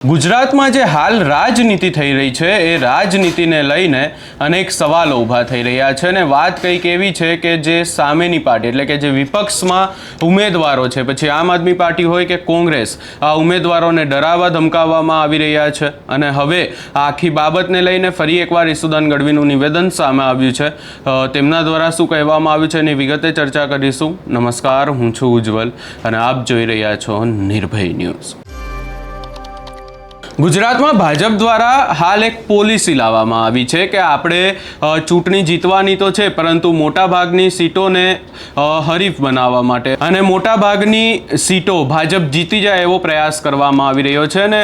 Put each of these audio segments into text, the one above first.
ગુજરાતમાં જે હાલ રાજનીતિ થઈ રહી છે એ રાજનીતિને લઈને અનેક સવાલો ઊભા થઈ રહ્યા છે અને વાત કંઈક એવી છે કે જે સામેની પાર્ટી એટલે કે જે વિપક્ષમાં ઉમેદવારો છે, પછી આમ આદમી પાર્ટી હોય કે કોંગ્રેસ, આ ઉમેદવારોને ડરાવવા ધમકાવવામાં આવી રહ્યા છે અને હવે આ આખી બાબતને લઈને ફરી એકવાર ઈસુદાન ગઢવીનું નિવેદન સામે આવ્યું છે। તેમના દ્વારા શું કહેવામાં આવ્યું છે એની વિગતે ચર્ચા કરીશું। નમસ્કાર, હું છું ઉજ્જવલ અને આપ જોઈ રહ્યા છો નિર્ભય ન્યૂઝ। ગુજરાતમાં ભાજપ દ્વારા હાલ એક પોલિસી લાવવામાં આવી છે કે આપણે ચૂંટણી જીતવાની તો છે, પરંતુ મોટાભાગની સીટોને હરીફ બનાવવા માટે અને મોટાભાગની સીટો ભાજપ જીતી જાય એવો પ્રયાસ કરવામાં આવી રહ્યો છે અને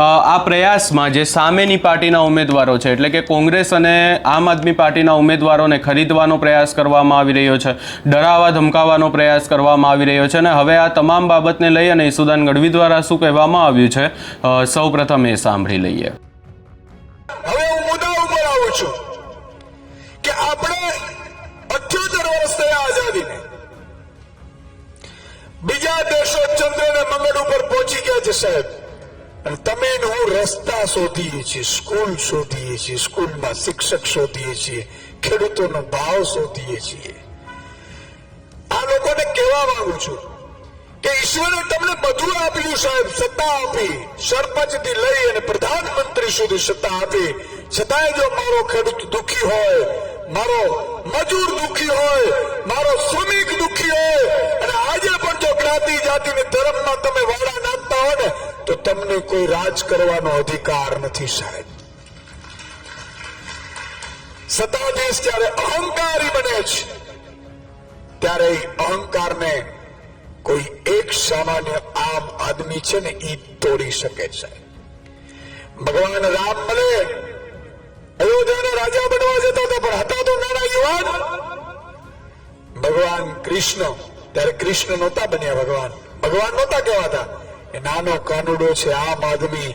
આ પ્રયાસમાં જે સામેની પાર્ટીના ઉમેદવારો છે એટલે કે કોંગ્રેસ અને આમ આદમી પાર્ટીના ઉમેદવારોને ખરીદવાનો પ્રયાસ કરવામાં આવી રહ્યો છે, ડરાવવા ધમકાવવાનો પ્રયાસ કરવામાં આવી રહ્યો છે અને હવે આ તમામ બાબતને લઈ અને ઈસુદાન ગઢવી દ્વારા શું કહેવામાં આવ્યું છે સૌપ્રથમ એ સાંભળી લઈએ। હવે હું મુદ્દા ઉપર આવું છું કે આપણે 78 વર્ષ થયા આઝાદીને, બીજા દેશો ચંદ્ર અને મંગળ ઉપર પહોંચી ગયા છે સાહેબ, અને તમે હું રસ્તા શોધીએ છીએ, સ્કૂલ શોધીએ છીએ, સ્કૂલમાં શિક્ષક શોધીએ છીએ, ખેડૂતોનો ભાવ શોધીએ છીએ। આ લોકોને કહેવા માંગુ છું કે ઈશ્વરે તમને બધું આપ્યું સાહેબ, સત્તા આપી, સરપંચથી લઈ અને પ્રધાનમંત્રી સુધી સત્તા આપી, છતાંય જો મારો ખેડૂત દુઃખી હોય, મારો મજૂર દુઃખી હોય, મારો શ્રમિક દુઃખી હોય અને આજે પણ જો જ્ઞાતિ જાતિને ધર્મમાં તમે વાળા નાખતા હો ને તો તમને કોઈ રાજ કરવાનો અધિકાર નથી સાહેબ। સત્તાધીશ જ્યારે અહંકારી બને છે ત્યારે અહંકારને કોઈ એક સામાન્ય આમ આદમી છે ને ઈ તોડી શકે છે। ભગવાન રામ મળે અયોધ્યાના રાજા બનવા જતા હતા, પણ હતા તો નાના યુવાન। ભગવાન કૃષ્ણ ત્યારે કૃષ્ણ નહોતા બન્યા, ભગવાન નહોતા કહેવાતા, એ નાનો કાનુડો છે આમ આદમી,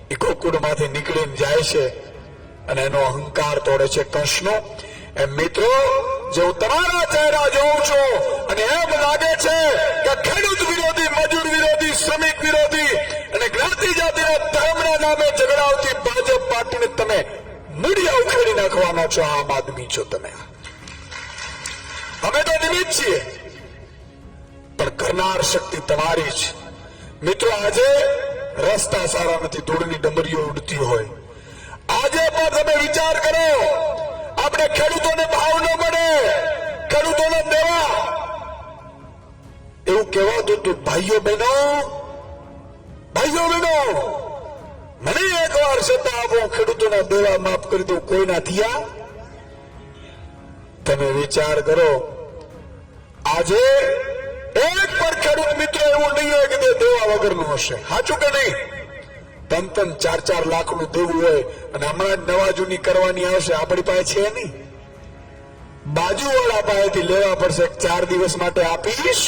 એ ગોકુળમાંથી નીકળીને જાય છે અને એનો અહંકાર તોડે છે કંસનો। એમ મિત્રો, જો હું તમારા ચહેરા જોઉં છું અને એમ લાગે છે કે ખેડૂત વિરોધી, મજૂર વિરોધી, શ્રમિક વિરોધી અને જ્ઞાતિ જાતિના ધર્મના નામે ઝઘડાવતી ભાજપ પાર્ટીને તમે મૂળિયા ઉખેડી નાખવાના છો, આમ આદમી છો તમે। અમે તો નિમિત્ત છીએ, પણ કરનાર શક્તિ તમારી જ। મિત્રો, આજે રસ્તા સારા નથી, ધૂળની ડમરીઓ ઉડતી હોય, આજે પણ તમે વિચાર કરો, આપણે ખેડૂતોને ભાવ ન મળે, ખેડૂતોને દેવા એવું કહેવાતું હતું, ભાઈઓ બહેનો મને એકવાર સત્તા આપો, ખેડૂતોના દેવા માફ કરી દઉં, કોઈના થયા? તમે વિચાર કરો, આજે એક પર ખેડૂત મિત્ર એવું નહીં હોય કે દેવા વગરનું હશે, સાચું કે નહીં? 3-4 લાખનું દેવું હોય અને હમણાં જ નવાજૂની કરવાની આવશે, આપણી પાસે છે નહીં, બાજુવાળા પાસેથી લેવા પડશે। 4 દિવસ માટે આપીશ,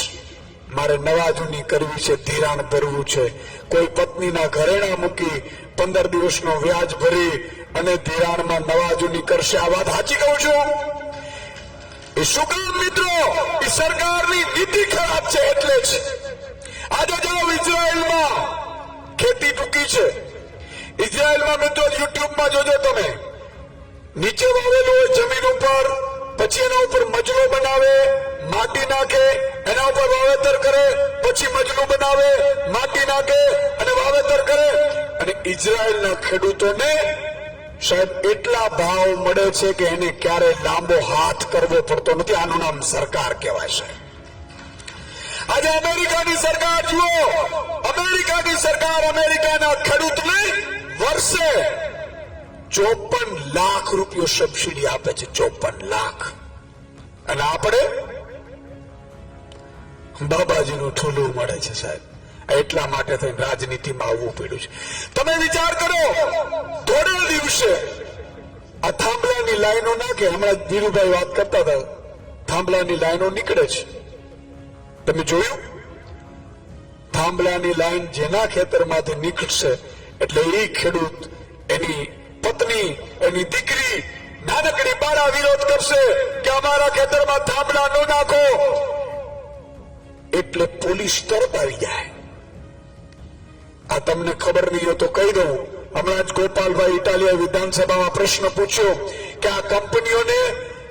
મારે નવાજૂની કરવી છે, ધિરાણ ભરવું છે, કોઈ પત્નીના ઘરેણા મૂકી 15 દિવસનો વ્યાજ ભરી અને ધિરાણમાં નવાજૂની કરશે। આ વાત સાચી કહું છું? એ શું કામ મિત્રો? એ સરકારની નીતિ ખરાબ છે એટલે જ। આજે જાઓ ઇઝરાયલમાં ખેતી ટૂંકી છે, ઇઝરાયલમાં મિત્રો યુટ્યુબમાં જોજો તમે, નીચે વાવેલું હોય જમીન ઉપર, પછી એના ઉપર મજલો બનાવે, માટી નાખે, એના ઉપર વાવેતર કરે, પછી મજલો બનાવે, માટી નાખે અને વાવેતર કરે, અને ઇઝરાયલના ખેડૂતોને સાહેબ એટલા ભાવ મળે છે કે એને ક્યારે લાંબો હાથ કરવો પડતો નથી। આનું નામ સરકાર કહેવાય છે। આજે અમેરિકાની સરકાર જુઓ, અમેરિકાની સરકાર અમેરિકાના ખેડૂતને વર્ષે 54 લાખ રૂપિયા સબસિડી આપે છે, 54 લાખ, અને આપણે બાબાજીનું ઠૂલું મળે છે સાહેબ। એટલા માટે થઈને રાજનીતિમાં આવવું પડ્યું છે। તમે વિચાર કરો, થોડા દિવસે આ થાંભલાની લાઈનો નાખે, હમણાં ધીરુભાઈ વાત કરતા હતા, થાંભલાની લાઈનો નીકળે છે, તમે જોયું? થાંભલાની લાઈન જેના ખેતરમાંથી નીકળશે એટલે એ ખેડૂત, એની પત્ની, એની દીકરી નાનકડી બાળા વિરોધ કરશે કે અમારા ખેતરમાં થાંભલા ન નાખો, એટલે પોલીસ તરત આવી જાય। આ તમને ખબર નહીં હોય તો કહી દઉં. હમણાં જ ગોપાલભાઈ ઇટાલિયા વિધાનસભામાં પ્રશ્ન પૂછ્યો કે આ કંપનીઓને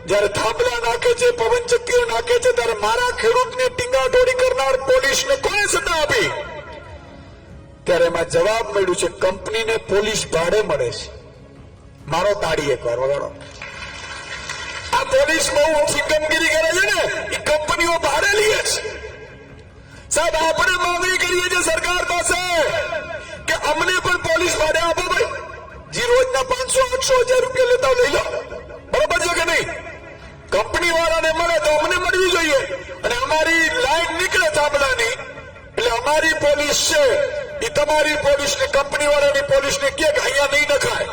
જયારે થાંભલા નાખે છે, પવનચક્કીઓ નાખે છે, ત્યારે મારા ખેડૂતને ટીંગાટોળી કરનાર પોલીસને કોને સત્તા આપી? ત્યારે એમાં જવાબ મળ્યું છે કંપનીને પોલીસ ભાડે મળે છે. મારો તાળી એકવાર વગાડો. આ પોલીસ બહુ સિકમગીરી કરે છે ને, એ કંપનીઓ ભાડે લે છે. સાહેબ, આપણે માંગણી કરીએ છીએ સરકાર પાસે કે અમને પણ પોલીસ ભાડે આપો ભાઈ. જે રોજના 500, 800, 1000 રૂપિયા લેતા લઈ લો. બરોબર છે કે નહીં? કંપની વાળાને મળે તો અમને મળવી જોઈએ. અને અમારી લાઈન નીકળે થાંભલાની એટલે અમારી પોલીસ છે એ તમારી પોલીસને, કંપની વાળાની પોલીસને કે અહીંયા નહીં નખાય.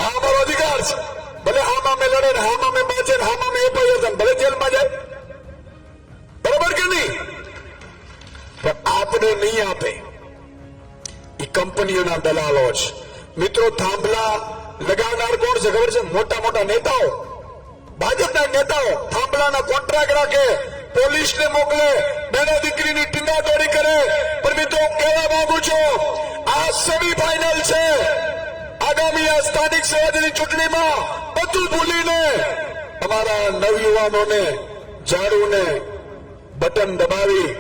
આ અમારો અધિકાર છે. ભલે હામાં મેં લડે ને હામાં મેં બાંચે ને હામાં મેં એફઆઈઆર થાય, ભલે જેલમાં જાય. બરોબર કે નહીં? પણ આપણે નહીં આપે, એ કંપનીઓના દલાલો છે. મિત્રો, થાંભલા લગાવનાર કોણ છે ખબર છે? મોટા મોટા નેતાઓ, ભાજપના નેતાઓ થાંભલાના કોન્ટ્રાક્ટ રાખે, પોલીસને મોકલે, બેનો દીકરીની ટીંગાટોળી કરે. પણ મિત્રો, કહેવા માંગુ છું, આ સેમીફાઈનલ છે. આગામી આ સ્થાનિક સ્વરાજ્યની ચૂંટણીમાં બધું ભૂલીને અમારા નવયુવાનોને, ઝાડુને બટન દબાવી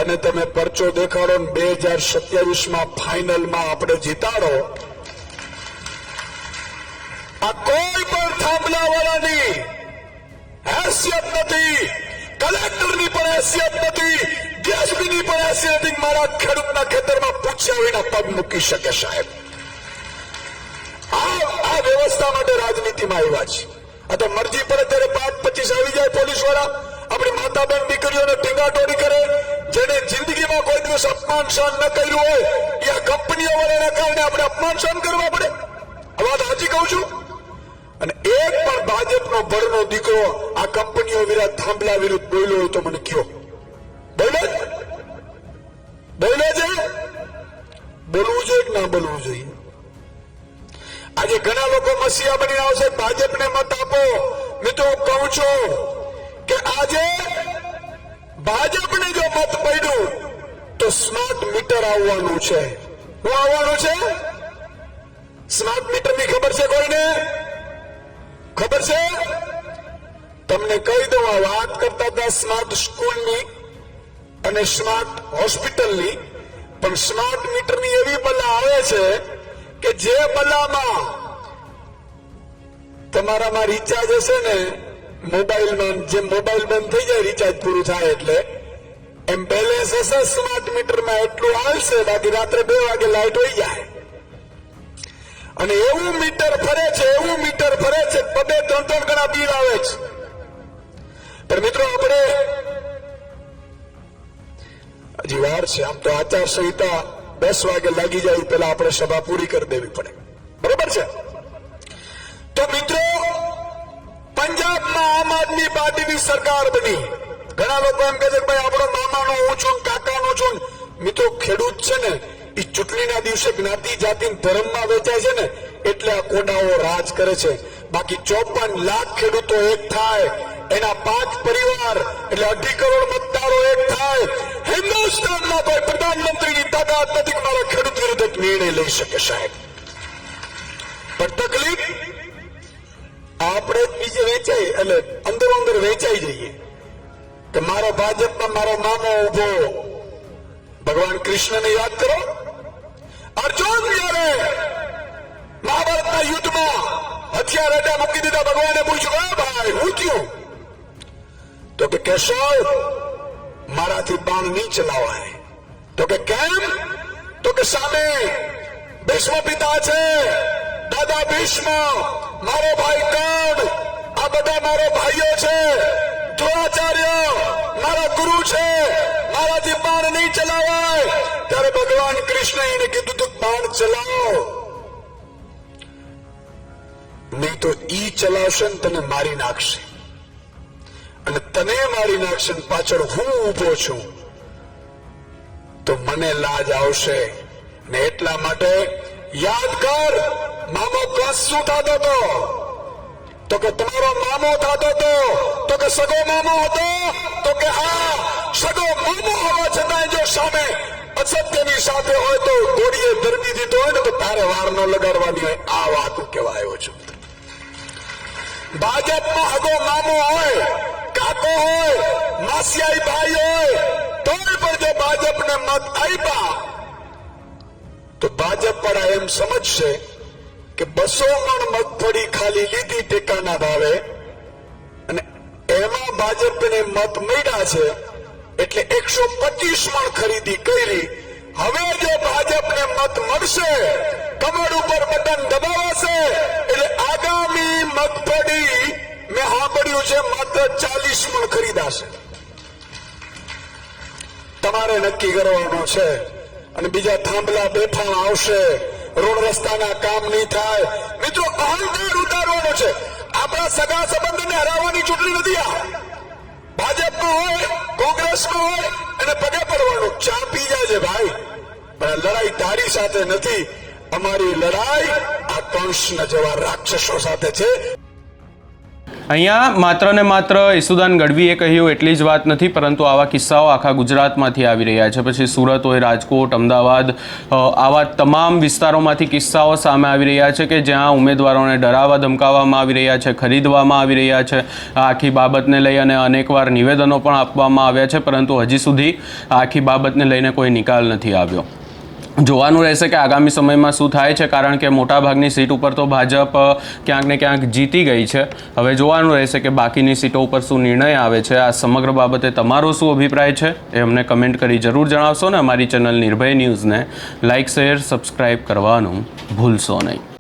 અને તમે પરચો દેખાડો ને 2027માં ફાઇનલમાં આપણે જીતાડો. આ કોઈ પણ થાંભલાવાળાની હેસિયત નથી, કલેક્ટરની પણ હેસિયત નથી, ડીએસપીની પણ હેસિયત નથી. મારા ખેડૂતના ખેતરમાં પૂછ્યા વિના પગ મૂકી શકે સાહેબ. આ વ્યવસ્થા માટે રાજનીતિમાં આવ્યા છે. આ તો મરજી પડે ત્યારે 5-25 આવી જાય પોલીસ વાળા, આપણી માતા બેન દીકરીઓને ટીંગાટોળી કરે. જેને જિંદગીમાં કોઈ દિવસ અપમાન સહન ન કર્યું હોય એ આ કંપનીઓ વાળાના કારણે આપણે અપમાન સહન કરવા પડે. આ વાત સાચી કહું છું. અને એક પણ ભાજપનો ભરનો દીકરો આ કંપનીઓ વિરુદ્ધ, થાંભલા વિરુદ્ધ બોલ્યો હોય તો મને કયો. બોલે છે? બોલવું જોઈએ કે ના બોલવું જોઈએ? આજે ઘણા લોકો મસીહા બનીને આવશે, ભાજપને મત આપો. મિત્રો, કહું છું કે આજે ભાજપને જો મત પડ્યું તો સ્માર્ટ મીટર આવવાનું છે. શું આવવાનું છે? સ્માર્ટ મીટરની ખબર છે કોઈને? ખબર છે? તમને કહી દઉં, આ વાત કરતા હતા સ્માર્ટ સ્કૂલની અને સ્માર્ટ હોસ્પિટલની, પણ સ્માર્ટ મીટરની એવી બલા આવે છે કે જે બલામાં તમારામાં રિચાર્જ હશે ને, મોબાઈલમાં જે મોબાઈલ બંધ થઈ જાય રિચાર્જ પૂરું થાય એટલે, એમ બેલેન્સ હશે સ્માર્ટ મીટરમાં એટલું આવશે, બાકી રાત્રે 2 વાગે લાઈટ હોઈ જાય. અને એવું મીટર ફરે છે, એવું મીટર ફરે છે, 2-3 ગણા બિલ આવે છે. પણ મિત્રો, આપણે હજી વાર છે. આમ તો આચારસંહિતા 10 વાગે લાગી જાય પેલા આપણે સભા પૂરી કરી દેવી પડે. બરોબર છે? તો મિત્રો, પંજાબમાં આમ આદમી પાર્ટીની સરકાર બની. ઘણા લોકો એમ કહે છે કે ભાઈ આપણો મામાનો હું છું, કાકાનો છું. મિત્રો, ખેડૂત છે ને એ ચૂંટણીના દિવસે જ્ઞાતિ જાતિ ધર્મમાં વેચાય છે ને એટલે આ કોડાઓ રાજ કરે છે. બાકી 54 લાખ ખેડૂતો એક થાય, એના 5 પરિવાર એટલે 2.5 કરોડ મતદારો એક થાય. હિન્દુસ્તાનમાં કોઈ પ્રધાનમંત્રીની તાકાત નથી કે મારા ખેડૂત વિરુદ્ધ નિર્ણય લઈ શકે સાહેબ. પણ તકલીફ આપણે બીજે વેચાય એટલે અંદર વેચાઈ જઈએ કે મારો ભાજપમાં મારો મામો ઉભો. ભગવાન કૃષ્ણને યાદ કરો. અર્જુન જયારે મહાભારતના યુદ્ધમાં હથિયાર અડ્ડા મૂકી દીધા, ભગવાને પૂછ્યું, ભાઈ હું થયું? તો કે કેશવ, મારાથી બાણ નહીં ચલાવાય. તો કે કેમ? તો કે સામે ભીષ્મ પિતા છે, દાદા ભીષ્મ, મારો ભાઈ કર્ણ, આ બધા મારો ભાઈઓ છે. દ્રોણાચાર્ય મારા ગુરુ છે, મારાથી બાણ નહીં ચલાવાય. ત્યારે ભગવાન કૃષ્ણ એને કીધું તું બાણ ચલાવો, નહીં તો ઈ ચલાવશે ને તને મારી નાખશે. અને તને મારી નાખશે પાછળ હું ઉભો છું તો મને લાજ આવશે. ને એટલા માટે યાદ કર, મામો કંસ શું થતો હતો? તો કે તમારો મામો થતો હતો. તો કે સગો મામો હતો? તો કે હા, સગો મામો હોવા છતાં જો સામે અસત્યની સાથે હોય તો ઘોડીએ ધરબી દીધો હોય ને તો તારે વાર ન લગાડવાની હોય. આ વાત હું કહેવા આવ્યો છું. ભાજપમાં હગો મામો હોય, કાકો હોય, માસિયાઈ ભાઈ હોય, તોય પણ જો ભાજપને મત આપ્યા તો ભાજપ વાળા એમ સમજશે કે 200 મણ મગફળી ખાલી લીધી ટેકાના ભાવે અને એમાં ભાજપને મત મળ્યા છે એટલે 125 મણ ખરીદી કરી. હવે જો ભાજપને મત મળશે, કમર ઉપર બટન દબાવાશે એટલે આગામી મગફળી મેં સાંભળ્યું છે માત્ર 40 મણ ખરીદાશે. તમારે નક્કી કરવાનું છે. અને બીજા થાંભલા બેઠાણ આવશે, રોડ રસ્તાના કામ નહીં થાય. મિત્રો, અહંકાર ઉતારવાનો છે. આપણા સગા સંબંધને હરાવવાની ચૂંટણી નથી આ. ભાજપમાં હોય, કોંગ્રેસમાં હોય અને પગે પડવાનું. ચા પી જાય છે ભાઈ, પણ આ લડાઈ તારી સાથે નથી. અમારી લડાઈ આ કંસના જેવા રાક્ષસો સાથે છે. અહીંયા માત્ર ને માત્ર ઈસુદાન ગઢવીએ કહ્યું એટલી જ વાત નથી, પરંતુ આવા કિસ્સાઓ આખા ગુજરાતમાંથી આવી રહ્યા છે. પછી સુરત હોય, રાજકોટ, અમદાવાદ, આવા તમામ વિસ્તારોમાંથી કિસ્સાઓ સામે આવી રહ્યા છે કે જ્યાં ઉમેદવારોને ડરાવવા ધમકાવવામાં આવી રહ્યા છે, ખરીદવામાં આવી રહ્યા છે. આખી બાબતને લઈ અને અનેકવાર નિવેદનો પણ આપવામાં આવ્યા છે, પરંતુ હજી સુધી આખી બાબતને લઈને કોઈ નિકાલ નથી આવ્યો. જોવાનું રહેશે કે આગામી સમયમાં શું થાય છે, કારણ કે મોટાભાગની સીટ ઉપર તો ભાજપ ક્યાંક ને ક્યાંક જીતી ગઈ છે. હવે જોવાનું રહેશે કે બાકીની સીટો ઉપર શું નિર્ણય આવે છે. આ સમગ્ર બાબતે તમારો શું અભિપ્રાય છે એ અમને કમેન્ટ કરી જરૂર જણાવશો ને અમારી ચેનલ નિર્ભય ન્યૂઝને લાઇક, શેર, સબસ્ક્રાઈબ કરવાનું ભૂલશો નહીં.